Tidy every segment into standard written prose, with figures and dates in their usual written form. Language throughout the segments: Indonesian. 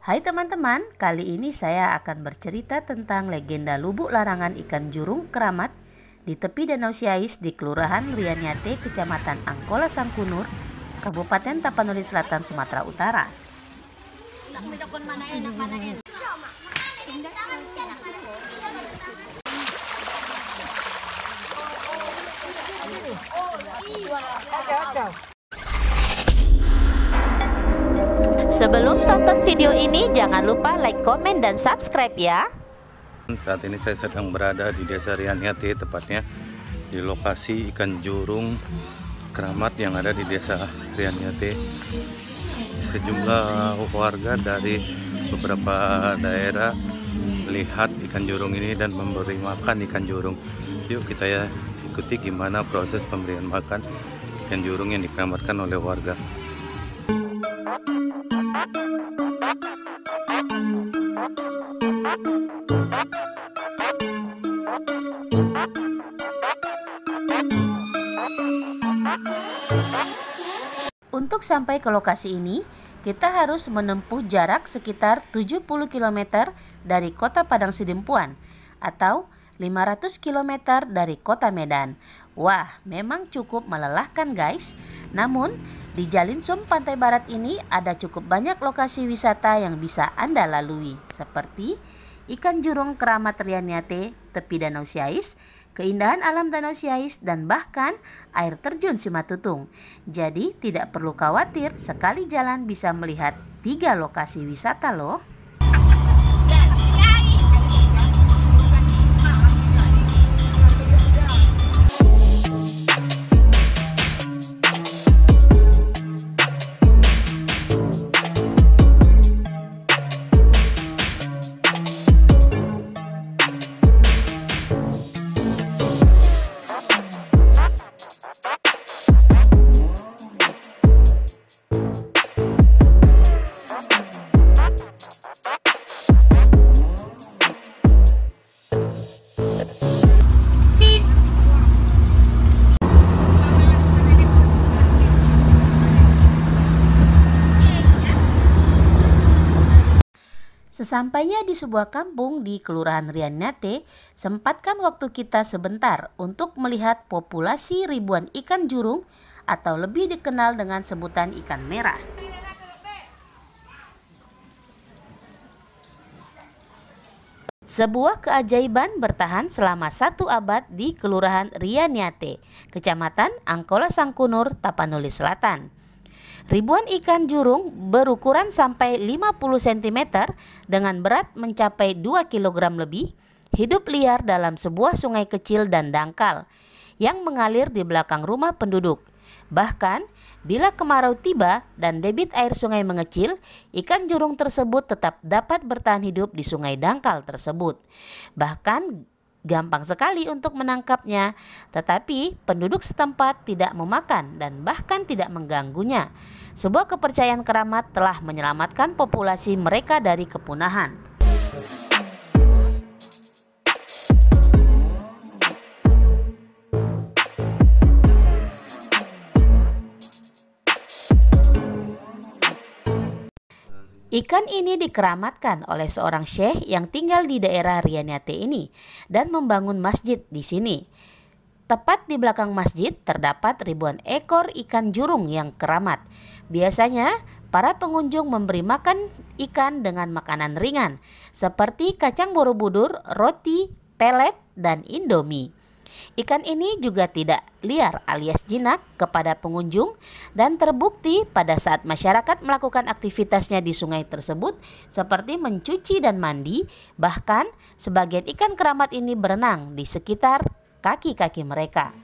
Hai teman-teman, kali ini saya akan bercerita tentang legenda lubuk larangan ikan jurung keramat di tepi Danau Siais di Kelurahan Rianyate, Kecamatan Angkola Sangkunur, Kabupaten Tapanuli Selatan, Sumatera Utara. Sebelum tonton video ini, jangan lupa like, komen, dan subscribe ya. Saat ini saya sedang berada di Desa Rianyate, tepatnya di lokasi ikan jurung keramat yang ada di Desa Rianyate. Sejumlah warga dari beberapa daerah melihat ikan jurung ini dan memberi makan ikan jurung. Yuk kita ya ikuti gimana proses pemberian makan ikan jurung yang dikeramatkan oleh warga. Untuk sampai ke lokasi ini, kita harus menempuh jarak sekitar 70 km dari kota Padang Sidempuan atau 500 km dari kota Medan. Wah, memang cukup melelahkan guys. Namun, di Jalinsum Pantai Barat ini ada cukup banyak lokasi wisata yang bisa Anda lalui, seperti ikan jurung keramat Rianyate, tepi Danau Siais, keindahan alam Danau Siais, dan bahkan air terjun Simatutung. Jadi tidak perlu khawatir, sekali jalan bisa melihat 3 lokasi wisata loh. Sesampainya di sebuah kampung di Kelurahan Rianyate, sempatkan waktu kita sebentar untuk melihat populasi ribuan ikan jurung atau lebih dikenal dengan sebutan ikan merah. Sebuah keajaiban bertahan selama 1 abad di Kelurahan Rianyate, Kecamatan Angkola Sangkunur, Tapanuli Selatan. Ribuan ikan jurung berukuran sampai 50 cm dengan berat mencapai 2 kg lebih hidup liar dalam sebuah sungai kecil dan dangkal yang mengalir di belakang rumah penduduk. Bahkan bila kemarau tiba dan debit air sungai mengecil, ikan jurung tersebut tetap dapat bertahan hidup di sungai dangkal tersebut. Bahkan gampang sekali untuk menangkapnya, tetapi penduduk setempat tidak memakan dan bahkan tidak mengganggunya. Sebuah kepercayaan keramat telah menyelamatkan populasi mereka dari kepunahan. Ikan ini dikeramatkan oleh seorang syekh yang tinggal di daerah Rianyate ini dan membangun masjid di sini. Tepat di belakang masjid terdapat ribuan ekor ikan jurung yang keramat. Biasanya para pengunjung memberi makan ikan dengan makanan ringan seperti kacang borobudur, roti, pelet, dan indomie. Ikan ini juga tidak liar alias jinak kepada pengunjung dan terbukti pada saat masyarakat melakukan aktivitasnya di sungai tersebut seperti mencuci dan mandi. Bahkan sebagian ikan keramat ini berenang di sekitar kaki-kaki mereka.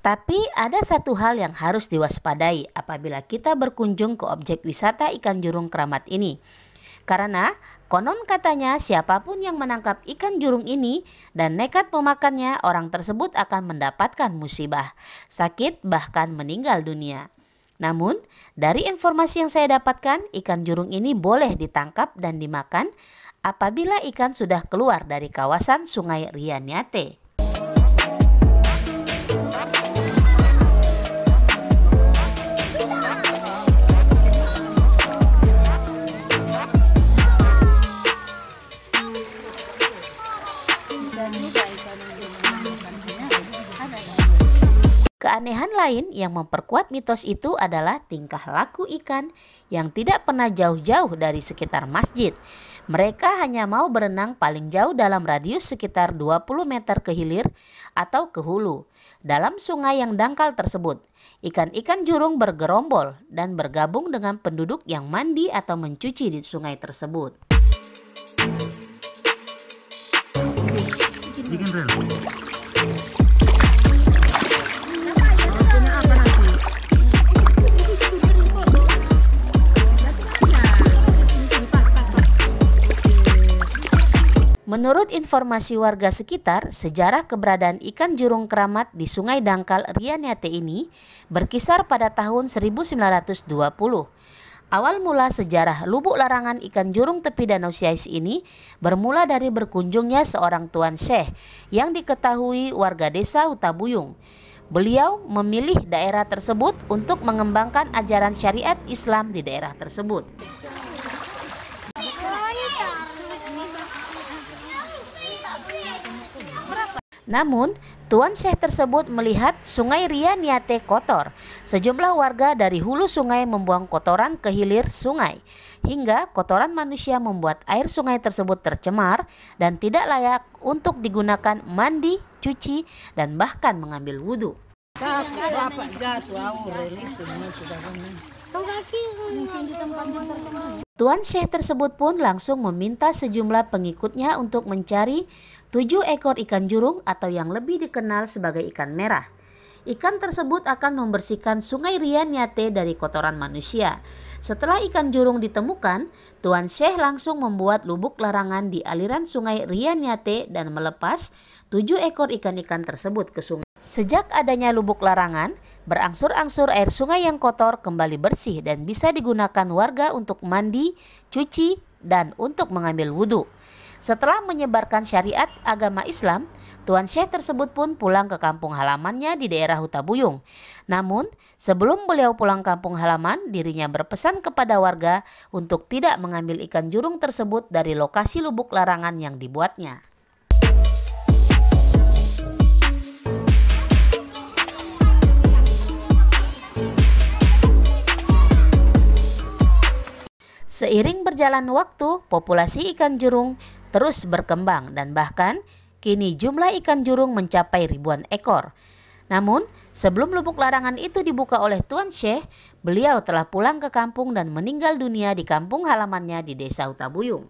Tapi ada satu hal yang harus diwaspadai apabila kita berkunjung ke objek wisata ikan jurung keramat ini. Karena konon katanya siapapun yang menangkap ikan jurung ini dan nekat memakannya, orang tersebut akan mendapatkan musibah, sakit, bahkan meninggal dunia. Namun, dari informasi yang saya dapatkan, ikan jurung ini boleh ditangkap dan dimakan apabila ikan sudah keluar dari kawasan Sungai Rianyate. Keanehan lain yang memperkuat mitos itu adalah tingkah laku ikan yang tidak pernah jauh-jauh dari sekitar masjid. Mereka hanya mau berenang paling jauh dalam radius sekitar 20 meter ke hilir atau ke hulu dalam sungai yang dangkal tersebut. Ikan-ikan jurung bergerombol dan bergabung dengan penduduk yang mandi atau mencuci di sungai tersebut. Menurut informasi warga sekitar, sejarah keberadaan ikan jurung keramat di Sungai Dangkal Rianyate ini berkisar pada tahun 1920. Awal mula sejarah lubuk larangan ikan jurung tepi Danau Siais ini bermula dari berkunjungnya seorang Tuan Syekh yang diketahui warga desa Hutabuyung. Beliau memilih daerah tersebut untuk mengembangkan ajaran syariat Islam di daerah tersebut. Namun, Tuan Syekh tersebut melihat Sungai Rianyate kotor. Sejumlah warga dari hulu sungai membuang kotoran ke hilir sungai, hingga kotoran manusia membuat air sungai tersebut tercemar dan tidak layak untuk digunakan mandi, cuci, dan bahkan mengambil wudhu. Tuan Syekh tersebut pun langsung meminta sejumlah pengikutnya untuk mencari 7 ekor ikan jurung atau yang lebih dikenal sebagai ikan merah. Ikan tersebut akan membersihkan Sungai Rianyate dari kotoran manusia. Setelah ikan jurung ditemukan, Tuan Syekh langsung membuat lubuk larangan di aliran Sungai Rianyate dan melepas 7 ekor ikan-ikan tersebut ke sungai. Sejak adanya lubuk larangan, berangsur-angsur air sungai yang kotor kembali bersih dan bisa digunakan warga untuk mandi, cuci, dan untuk mengambil wudhu. Setelah menyebarkan syariat agama Islam, Tuan Syekh tersebut pun pulang ke kampung halamannya di daerah Hutabuyung. Namun, sebelum beliau pulang kampung halaman, dirinya berpesan kepada warga untuk tidak mengambil ikan jurung tersebut dari lokasi lubuk larangan yang dibuatnya. Seiring berjalan waktu, populasi ikan jurung terus berkembang dan bahkan kini jumlah ikan jurung mencapai ribuan ekor. Namun, sebelum lubuk larangan itu dibuka oleh Tuan Syekh, beliau telah pulang ke kampung dan meninggal dunia di kampung halamannya di desa Hutabuyung.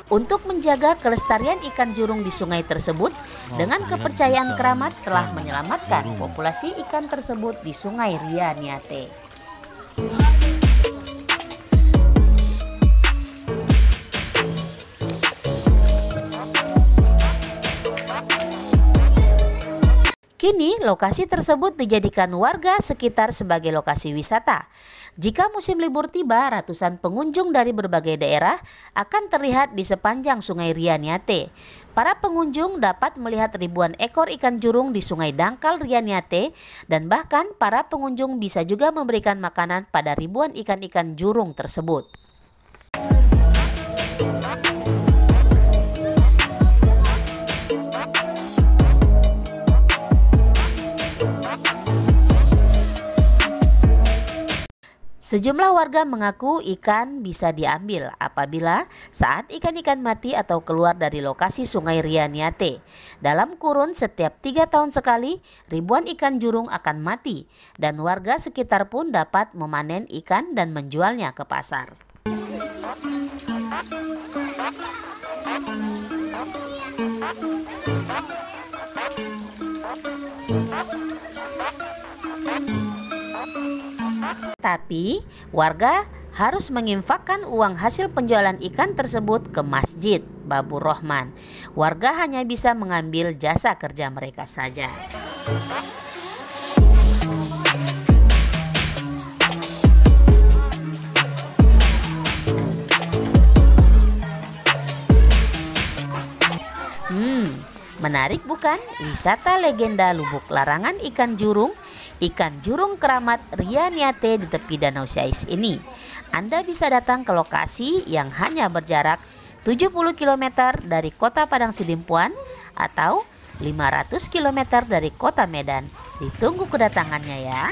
Untuk menjaga kelestarian ikan jurung di sungai tersebut, dengan kepercayaan keramat telah menyelamatkan populasi ikan tersebut di Sungai Rianyate. Kini lokasi tersebut dijadikan warga sekitar sebagai lokasi wisata. Jika musim libur tiba, ratusan pengunjung dari berbagai daerah akan terlihat di sepanjang Sungai Rianyate. Para pengunjung dapat melihat ribuan ekor ikan jurung di Sungai Dangkal Rianyate dan bahkan para pengunjung bisa juga memberikan makanan pada ribuan ikan-ikan jurung tersebut. Sejumlah warga mengaku ikan bisa diambil apabila saat ikan-ikan mati atau keluar dari lokasi Sungai Rianyate. Dalam kurun setiap 3 tahun sekali, ribuan ikan jurung akan mati dan warga sekitar pun dapat memanen ikan dan menjualnya ke pasar. Tapi warga harus menginfakkan uang hasil penjualan ikan tersebut ke Masjid Babur Rahman. Warga hanya bisa mengambil jasa kerja mereka saja. Menarik bukan? Wisata legenda Lubuk Larangan ikan jurung keramat Rianiate di tepi Danau Sais ini. Anda bisa datang ke lokasi yang hanya berjarak 70 km dari kota Padang Sidimpuan atau 500 km dari kota Medan. Ditunggu kedatangannya ya.